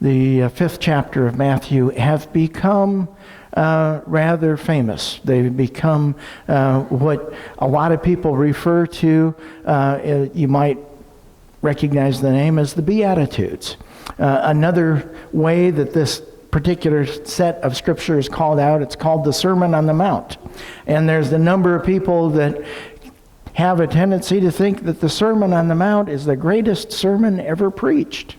the fifth chapter of Matthew have become rather famous. They've become what a lot of people refer to, you might recognize the name as the Beatitudes. Another way that this particular set of scripture is called out, it's called the Sermon on the Mount. And there's a number of people that have a tendency to think that the Sermon on the Mount is the greatest sermon ever preached.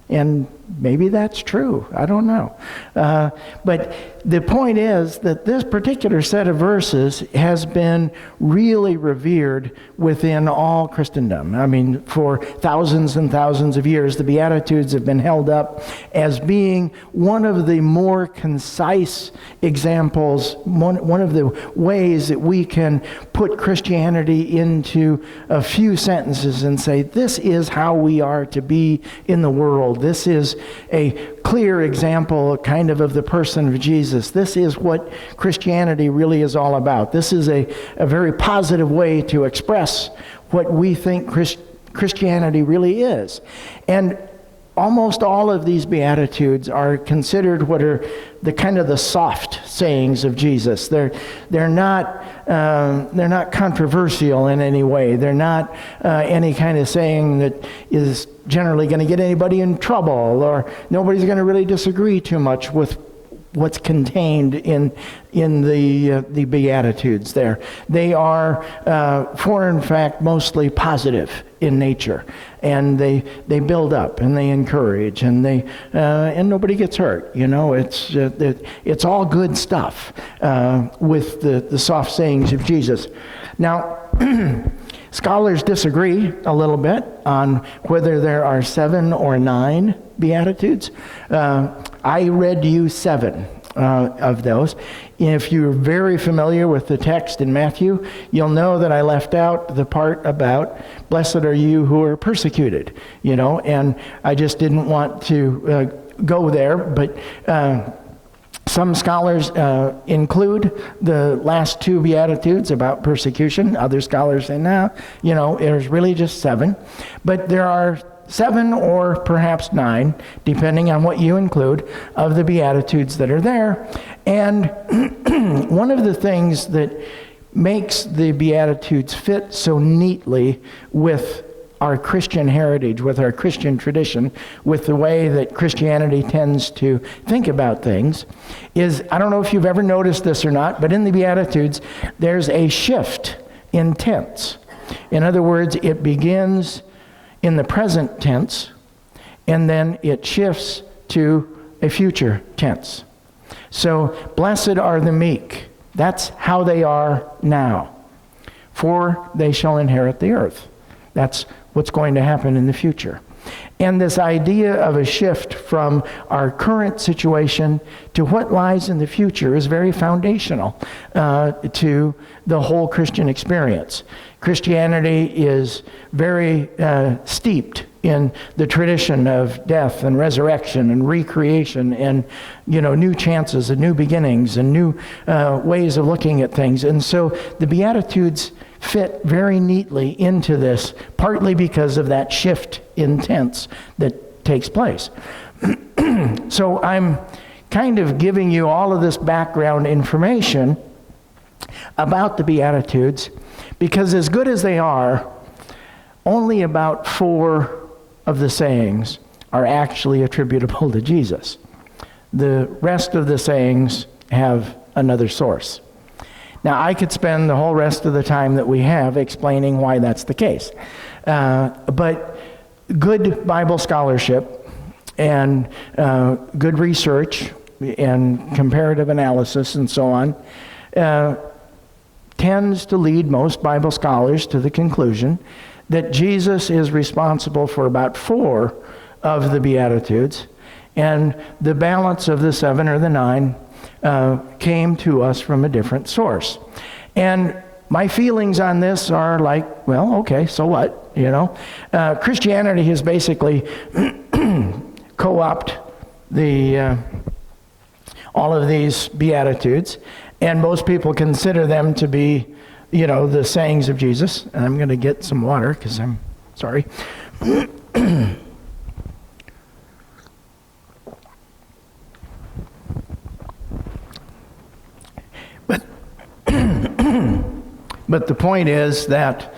And maybe that's true. I don't know. But the point is that this particular set of verses has been really revered within all Christendom. I mean, for thousands and thousands of years, the Beatitudes have been held up as being one of the more concise examples, one of the ways that we can put Christianity into a few sentences and say, this is how we are to be in the world. This is a clear example kind of the person of Jesus. This is what Christianity really is all about. This is a very positive way to express what we think Christianity really is. And almost all of these Beatitudes are considered what are the kind of the soft sayings of Jesus. They're not controversial in any way. They're not any kind of saying that is generally going to get anybody in trouble, or nobody's going to really disagree too much with what's contained in the Beatitudes there. They are, in fact, mostly positive in nature, and they build up and they encourage, and and nobody gets hurt. You know, it's all good stuff with the soft sayings of Jesus. Now, scholars disagree a little bit on whether there are 7 or 9 Beatitudes. I read you 7 of those. If you're very familiar with the text in Matthew, you'll know that I left out the part about blessed are you who are persecuted, you know, and I just didn't want to go there, but some scholars include the last 2 Beatitudes about persecution. Other scholars say, no, you know, there's really just 7. But there are 7 or perhaps 9, depending on what you include, of the Beatitudes that are there. And one of the things that makes the Beatitudes fit so neatly with our Christian heritage, with our Christian tradition, with the way that Christianity tends to think about things, is, I don't know if you've ever noticed this or not, but in the Beatitudes, there's a shift in tense. In other words, it begins in the present tense, and then it shifts to a future tense. So, blessed are the meek. That's how they are now. For they shall inherit the earth. That's what's going to happen in the future. And this idea of a shift from our current situation to what lies in the future is very foundational to the whole Christian experience. Christianity is very steeped in the tradition of death and resurrection and recreation and, you know, new chances and new beginnings and new ways of looking at things. And so the Beatitudes fit very neatly into this, partly because of that shift in tense that takes place. So I'm kind of giving you all of this background information about the Beatitudes, because as good as they are, only about 4 of the sayings are actually attributable to Jesus. The rest of the sayings have another source. Now, I could spend the whole rest of the time that we have explaining why that's the case. But good Bible scholarship and good research and comparative analysis and so on tends to lead most Bible scholars to the conclusion that Jesus is responsible for about 4 of the Beatitudes, and the balance of the 7 or the 9 came to us from a different source. And my feelings on this are like, well, okay, so what? You know, Christianity has basically co-opted all of these Beatitudes, and most people consider them to be, you know, the sayings of Jesus. And I'm going to get some water because I'm sorry. But the point is that,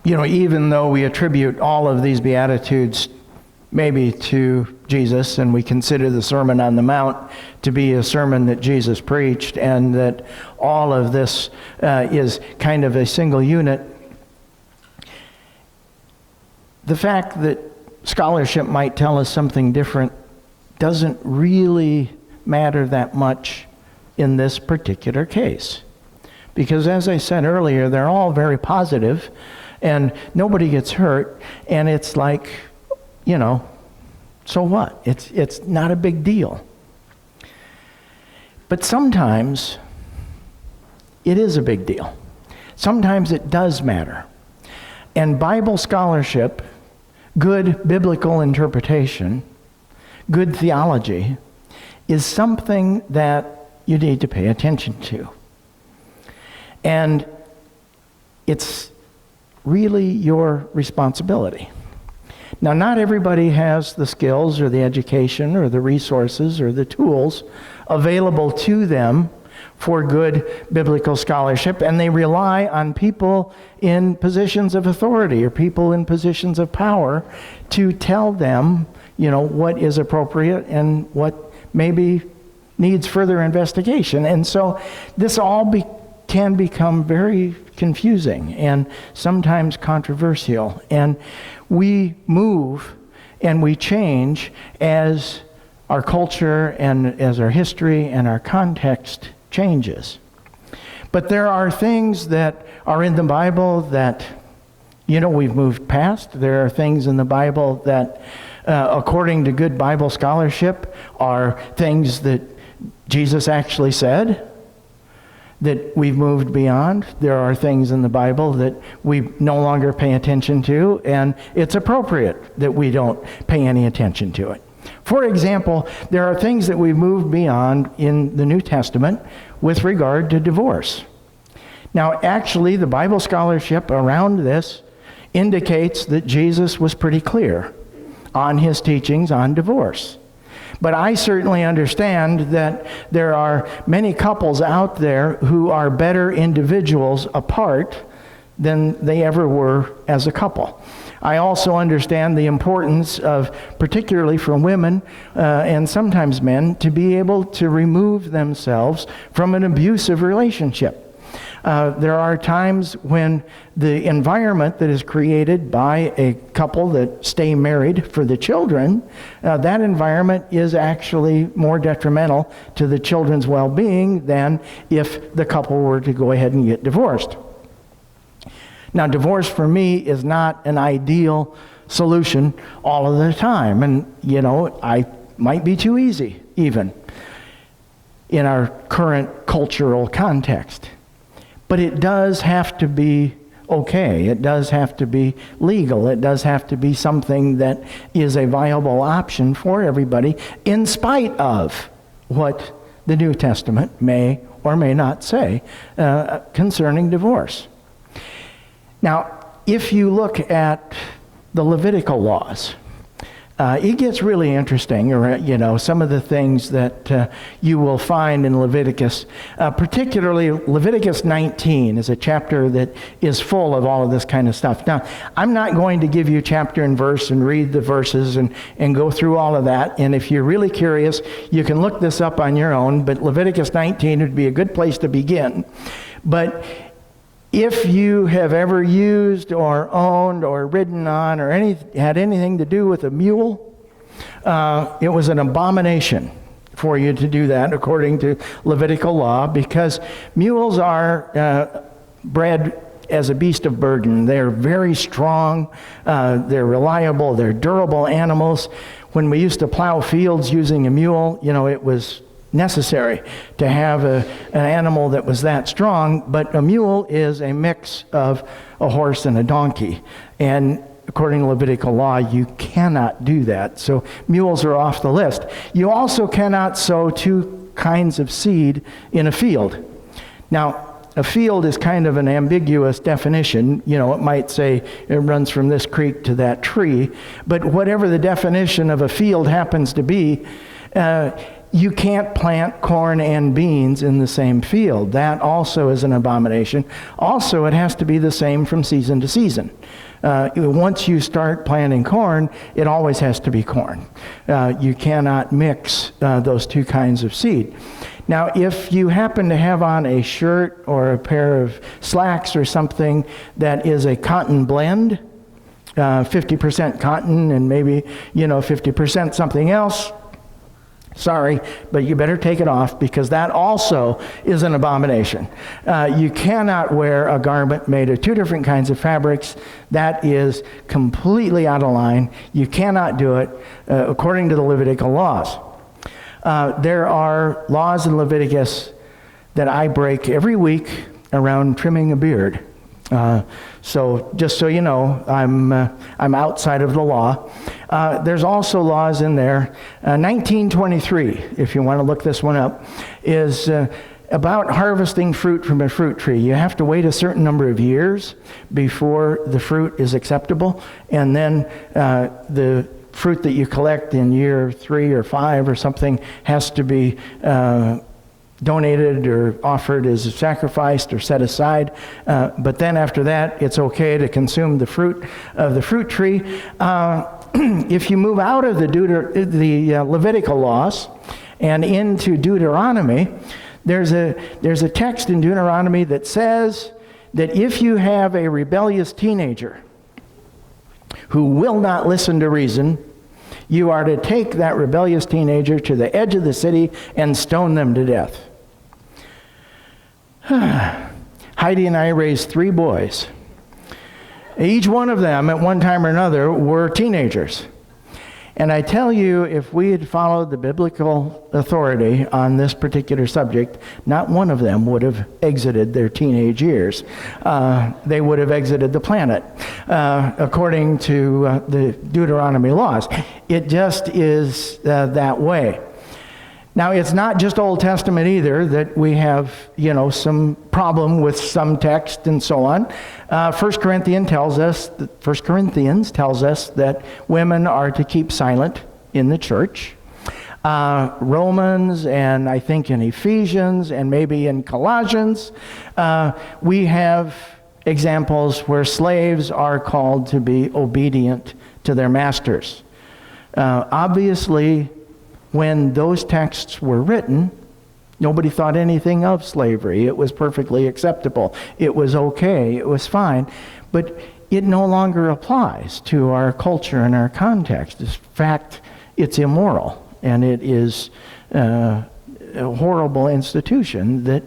even though we attribute all of these Beatitudes maybe to Jesus, and we consider the Sermon on the Mount to be a sermon that Jesus preached, and that all of this is kind of a single unit, the fact that scholarship might tell us something different doesn't really matter that much in this particular case. Because as I said earlier, they're all very positive, and nobody gets hurt, and it's like, so what? It's not a big deal. But sometimes it is a big deal. Sometimes it does matter. And Bible scholarship, good biblical interpretation, good theology, is something that you need to pay attention to. And it's really your responsibility. Now, not everybody has the skills or the education or the resources or the tools available to them for good biblical scholarship, and they rely on people in positions of authority or people in positions of power to tell them, what is appropriate and what maybe needs further investigation. And so this all can become very confusing and sometimes controversial. And we move and we change as our culture and as our history and our context changes. But there are things that are in the Bible that, we've moved past. There are things in the Bible that, according to good Bible scholarship, are things that Jesus actually said that we've moved beyond. There are things in the Bible that we no longer pay attention to, and it's appropriate that we don't pay any attention to it. For example, there are things that we've moved beyond in the New Testament with regard to divorce. Now, actually, the Bible scholarship around this indicates that Jesus was pretty clear on his teachings on divorce. But I certainly understand that there are many couples out there who are better individuals apart than they ever were as a couple. I also understand the importance of, particularly for women and sometimes men, to be able to remove themselves from an abusive relationship. There are times when the environment that is created by a couple that stay married for the children, that environment is actually more detrimental to the children's well-being than if the couple were to go ahead and get divorced. Now, divorce for me is not an ideal solution all of the time. And, I might be too easy, even, in our current cultural context. But it does have to be okay. It does have to be legal. It does have to be something that is a viable option for everybody, in spite of what the New Testament may or may not say concerning divorce. Now, if you look at the Levitical laws, it gets really interesting, some of the things that you will find in Leviticus, particularly Leviticus 19 is a chapter that is full of all of this kind of stuff. Now, I'm not going to give you chapter and verse and read the verses and go through all of that, and if you're really curious, you can look this up on your own, but Leviticus 19 would be a good place to begin. But if you have ever used or owned or ridden on or had anything to do with a mule, it was an abomination for you to do that according to Levitical law, because mules are bred as a beast of burden. They're very strong, they're reliable, they're durable animals. When we used to plow fields using a mule, it was necessary to have an animal that was that strong, but a mule is a mix of a horse and a donkey. And according to Levitical law, you cannot do that. So mules are off the list. You also cannot sow two kinds of seed in a field. Now, a field is kind of an ambiguous definition. It might say it runs from this creek to that tree, but whatever the definition of a field happens to be, You can't plant corn and beans in the same field. That also is an abomination. Also, it has to be the same from season to season. Once you start planting corn, it always has to be corn. You cannot mix those two kinds of seed. Now, if you happen to have on a shirt or a pair of slacks or something that is a cotton blend, 50% cotton and maybe, 50% something else, sorry, but you better take it off, because that also is an abomination. You cannot wear a garment made of two different kinds of fabrics. That is completely out of line. You cannot do it according to the Levitical laws. There are laws in Leviticus that I break every week around trimming a beard. So just so you know, I'm outside of the law. There's also laws in there. 1923, if you want to look this one up, is about harvesting fruit from a fruit tree. You have to wait a certain number of years before the fruit is acceptable, and then the fruit that you collect in year 3 or 5 or something has to be donated or offered as sacrificed or set aside. But then after that, it's okay to consume the fruit of the fruit tree. If you move out of the Levitical laws and into Deuteronomy, there's a text in Deuteronomy that says that if you have a rebellious teenager who will not listen to reason, you are to take that rebellious teenager to the edge of the city and stone them to death. Heidi and I raised 3 boys. Each one of them, at one time or another, were teenagers. And I tell you, if we had followed the biblical authority on this particular subject, not one of them would have exited their teenage years. They would have exited the planet, according to the Deuteronomy laws. It just is that way. Now, it's not just Old Testament either that we have, some problem with some text and so on. 1 Corinthians tells us that women are to keep silent in the church. Romans, and I think in Ephesians and maybe in Colossians, we have examples where slaves are called to be obedient to their masters. Obviously, when those texts were written, nobody thought anything of slavery. It was perfectly acceptable. It was okay. It was fine. But it no longer applies to our culture and our context. In fact, it's immoral, and it is a horrible institution that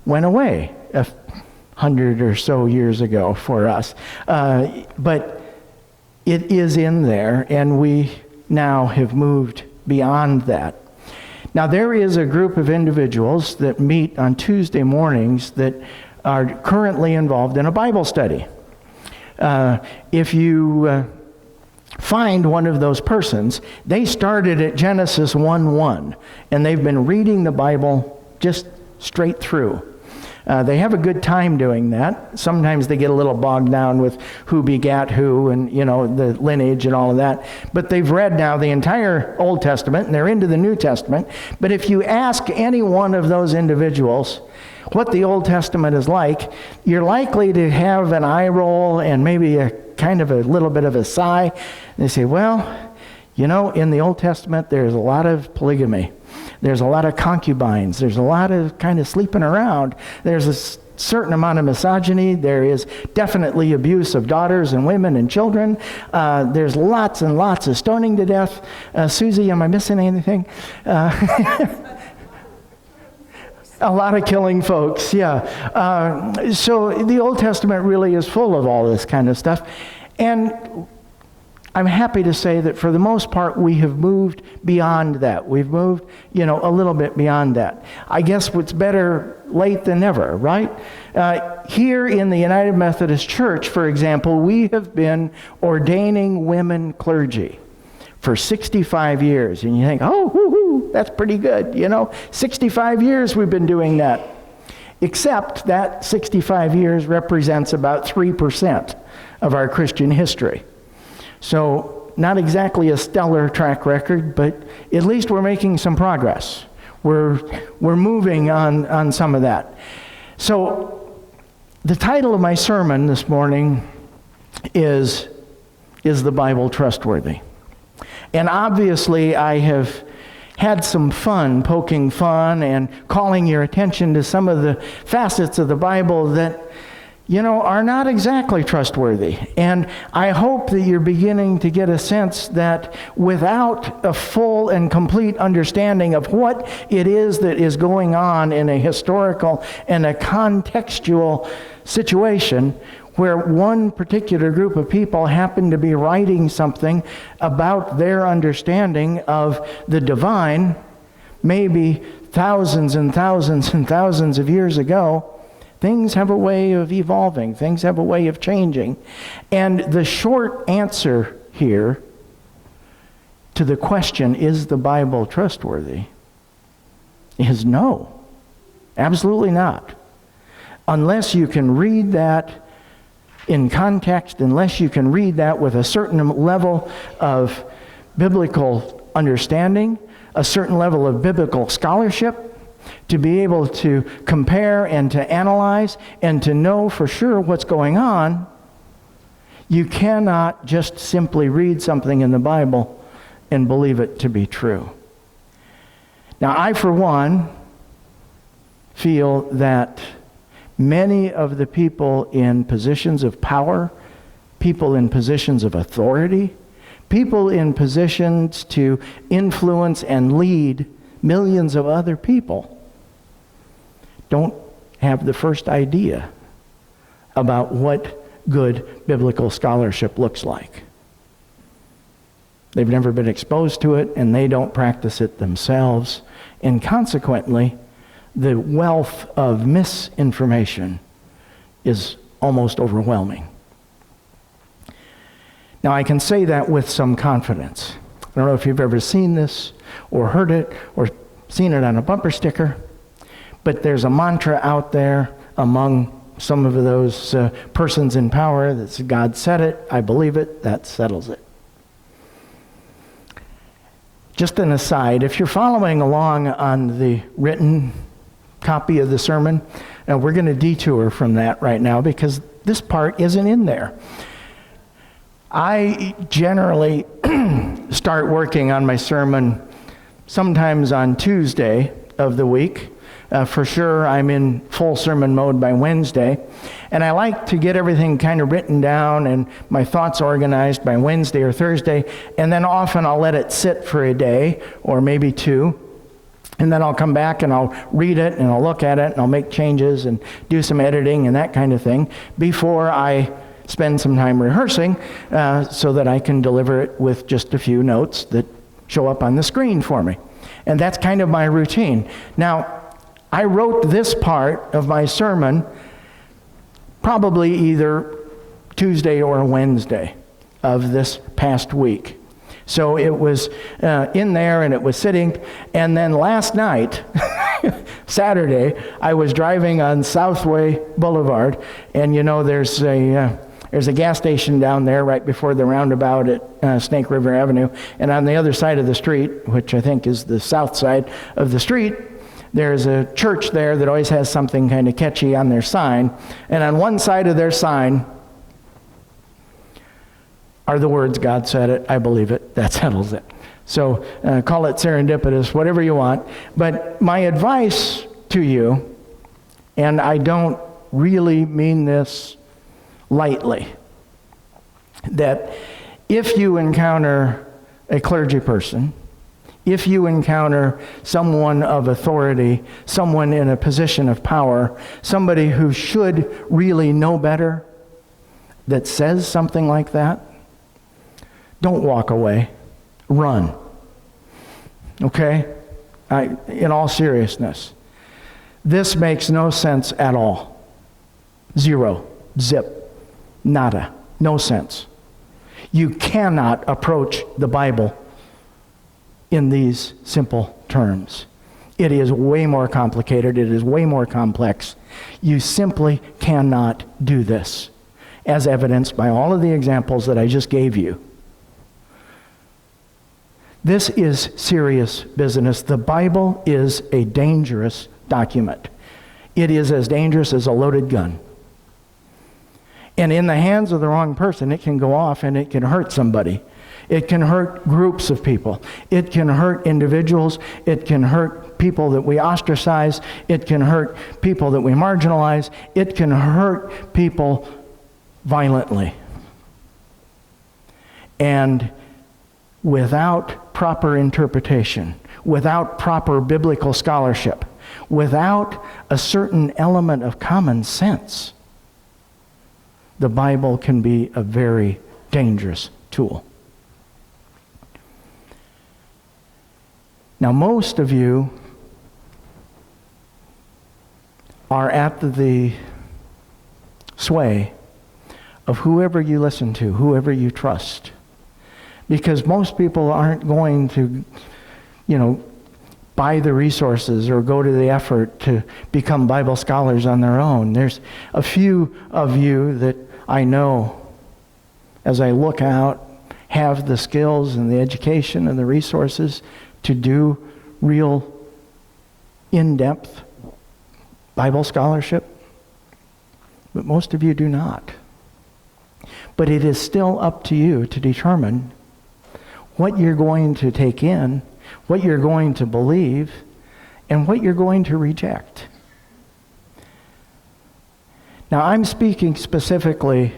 went away 100 or so years ago for us. But it is in there, and we now have moved beyond that. Now, there is a group of individuals that meet on Tuesday mornings that are currently involved in a Bible study. If you find one of those persons, they started at Genesis 1:1, and they've been reading the Bible just straight through. They have a good time doing that. Sometimes they get a little bogged down with who begat who and, the lineage and all of that. But they've read now the entire Old Testament, and they're into the New Testament. But if you ask any one of those individuals what the Old Testament is like, you're likely to have an eye roll and maybe a kind of a little bit of a sigh. And they say, well, in the Old Testament, there's a lot of polygamy. There's a lot of concubines. There's a lot of kind of sleeping around. There's a certain amount of misogyny. There is definitely abuse of daughters and women and children. There's lots and lots of stoning to death. Susie, am I missing anything? A lot of killing folks, yeah. So the Old Testament really is full of all this kind of stuff. And I'm happy to say that for the most part, we have moved beyond that. We've moved, a little bit beyond that. I guess what's better late than never, right? Here in the United Methodist Church, for example, we have been ordaining women clergy for 65 years. And you think, oh, woo-hoo, that's pretty good. 65 years we've been doing that. Except that 65 years represents about 3% of our Christian history. So not exactly a stellar track record, but at least we're making some progress. We're moving on some of that. So the title of my sermon this morning is the Bible Trustworthy? And obviously I have had some fun poking fun and calling your attention to some of the facets of the Bible that, are not exactly trustworthy. And I hope that you're beginning to get a sense that without a full and complete understanding of what it is that is going on in a historical and a contextual situation, where one particular group of people happen to be writing something about their understanding of the divine, maybe thousands and thousands and thousands of years ago, things have a way of evolving. Things have a way of changing. And the short answer here to the question, is the Bible trustworthy, is no. Absolutely not. Unless you can read that in context, unless you can read that with a certain level of biblical understanding, a certain level of biblical scholarship, to be able to compare and to analyze and to know for sure what's going on, you cannot just simply read something in the Bible and believe it to be true. Now, I, for one, feel that many of the people in positions of power, people in positions of authority, people in positions to influence and lead millions of other people don't have the first idea about what good biblical scholarship looks like. They've never been exposed to it, and they don't practice it themselves. And consequently, the wealth of misinformation is almost overwhelming. Now, I can say that with some confidence. I don't know if you've ever seen this or heard it or seen it on a bumper sticker, but there's a mantra out there among some of those persons in power that's God said it, I believe it, that settles it. Just an aside, if you're following along on the written copy of the sermon, we're going to detour from that right now because this part isn't in there. I generally start working on my sermon sometimes on Tuesday of the week. For sure, I'm in full sermon mode by Wednesday. And I like to get everything kind of written down and my thoughts organized by Wednesday or Thursday. And then often I'll let it sit for a day or maybe two. And then I'll come back and I'll read it and I'll look at it and I'll make changes and do some editing and that kind of thing before I spend some time rehearsing so that I can deliver it with just a few notes that show up on the screen for me. And that's kind of my routine. Now, I wrote this part of my sermon probably either Tuesday or Wednesday of this past week. So it was in there and it was sitting. And then last night, Saturday, I was driving on Southway Boulevard. And there's a gas station down there right before the roundabout at Snake River Avenue. And on the other side of the street, which I think is the south side of the street, there's a church there that always has something kind of catchy on their sign. And on one side of their sign are the words, God said it, I believe it, that settles it. So call it serendipitous, whatever you want. But my advice to you, and I don't really mean this lightly, that if you encounter a clergy person, if you encounter someone of authority, someone in a position of power, somebody who should really know better, that says something like that, don't walk away. Run. Okay? In all seriousness. This makes no sense at all. Zero. Zip. Nada. No sense. You cannot approach the Bible in these simple terms. It is way more complicated. It is way more complex. You simply cannot do this, as evidenced by all of the examples that I just gave you. This is serious business. The Bible is a dangerous document. It is as dangerous as a loaded gun. And in the hands of the wrong person, it can go off and it can hurt somebody. It can hurt groups of people. It can hurt individuals. It can hurt people that we ostracize. It can hurt people that we marginalize. It can hurt people violently. And without proper interpretation, without proper biblical scholarship, without a certain element of common sense, the Bible can be a very dangerous tool. Now, most of you are at the sway of whoever you listen to, whoever you trust. Because most people aren't going to, buy the resources or go to the effort to become Bible scholars on their own. There's a few of you that I know, as I look out, have the skills and the education and the resources to do real in-depth Bible scholarship. But most of you do not. But it is still up to you to determine what you're going to take in, what you're going to believe, and what you're going to reject. Now, I'm speaking specifically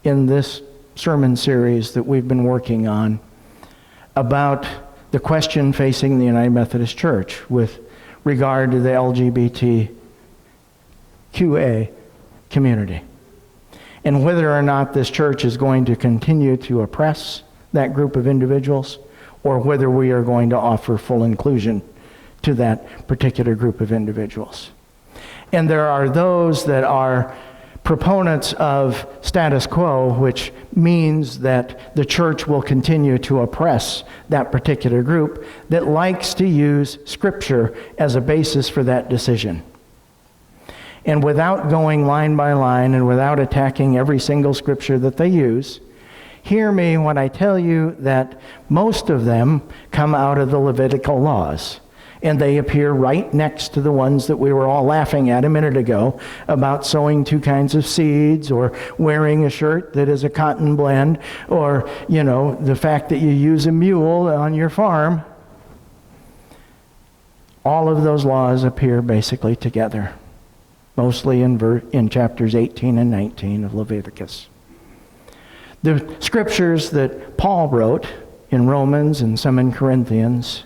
in this sermon series that we've been working on about the question facing the United Methodist Church with regard to the LGBTQA community, and whether or not this church is going to continue to oppress that group of individuals, or whether we are going to offer full inclusion to that particular group of individuals. And there are those that are proponents of status quo, which means that the church will continue to oppress that particular group, that likes to use Scripture as a basis for that decision. And without going line by line and without attacking every single Scripture that they use, hear me when I tell you that most of them come out of the Levitical laws. And they appear right next to the ones that we were all laughing at a minute ago about sowing two kinds of seeds, or wearing a shirt that is a cotton blend, or, the fact that you use a mule on your farm. All of those laws appear basically together, mostly in chapters 18 and 19 of Leviticus. The scriptures that Paul wrote in Romans and some in Corinthians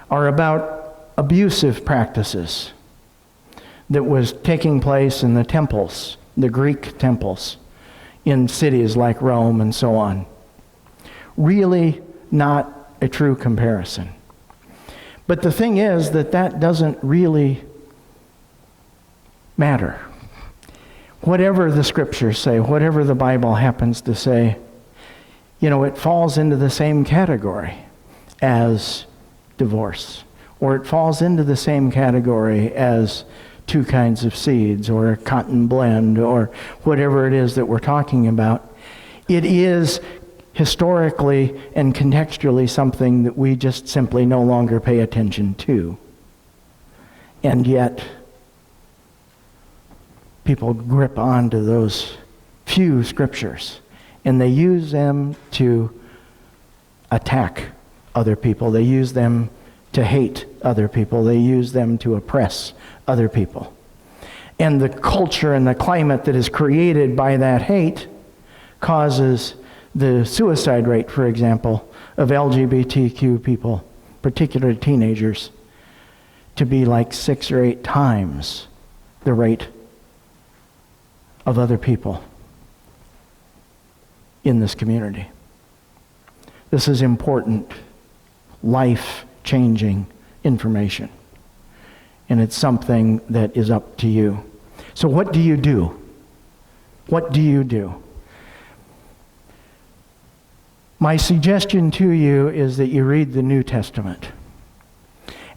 are about abusive practices that was taking place in the temples, the Greek temples, in cities like Rome and so on. Really not a true comparison. But the thing is that doesn't really matter. Whatever the scriptures say, whatever the Bible happens to say, it falls into the same category as divorce, or it falls into the same category as two kinds of seeds, or a cotton blend, or whatever it is that we're talking about. It is historically and contextually something that we just simply no longer pay attention to. And yet, people grip onto those few scriptures, and they use them to attack other people. They use them to hate other people. They use them to oppress other people. And the culture and the climate that is created by that hate causes the suicide rate, for example, of LGBTQ people, particularly teenagers, to be like 6 or 8 times the rate of other people in this community. This is important, life-changing information. And it's something that is up to you. So what do you do? What do you do? My suggestion to you is that you read the New Testament.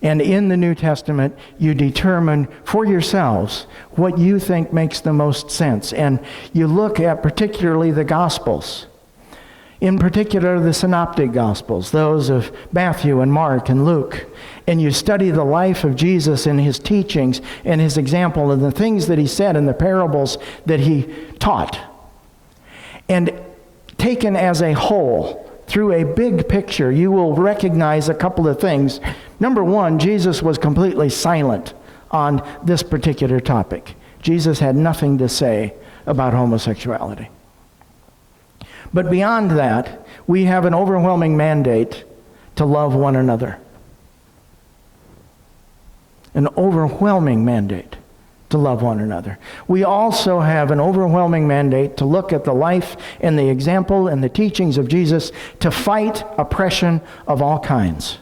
And in the New Testament, you determine for yourselves what you think makes the most sense. And you look at particularly the Gospels. in particular the synoptic gospels, those of Matthew and Mark and Luke, and you study the life of Jesus and his teachings and his example and the things that he said and the parables that he taught, and taken as a whole, through a big picture, you will recognize a couple of things. Number one, Jesus was completely silent on this particular topic. Jesus had nothing to say about homosexuality. But beyond that, we have an overwhelming mandate to love one another. An overwhelming mandate to love one another. We also have an overwhelming mandate to look at the life and the example and the teachings of Jesus to fight oppression of all kinds.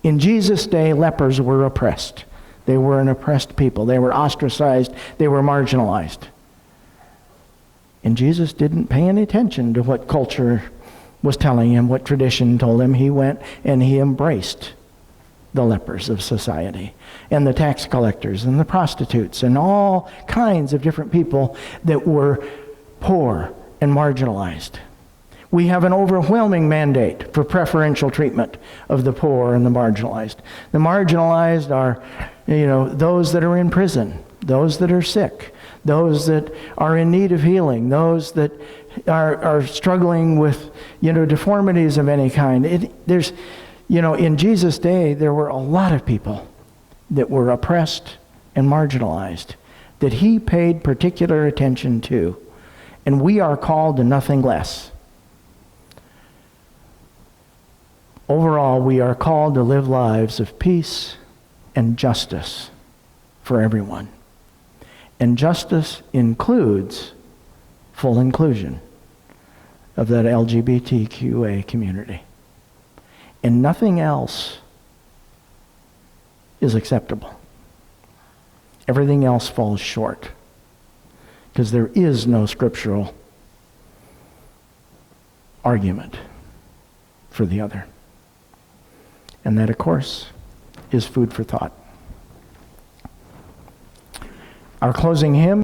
In Jesus' day, lepers were oppressed. They were an oppressed people. They were ostracized. They were marginalized. And Jesus didn't pay any attention to what culture was telling him, what tradition told him. He went and he embraced the lepers of society, and the tax collectors, and the prostitutes, and all kinds of different people that were poor and marginalized. We have an overwhelming mandate for preferential treatment of the poor and the marginalized. The marginalized are, those that are in prison, those that are sick, those that are in need of healing, those that are struggling with, deformities of any kind. In Jesus' day, there were a lot of people that were oppressed and marginalized that he paid particular attention to. And we are called to nothing less. Overall, we are called to live lives of peace and justice for everyone. And justice includes full inclusion of that LGBTQA community. And nothing else is acceptable. Everything else falls short because there is no scriptural argument for the other. And that, of course, is food for thought. Our closing hymn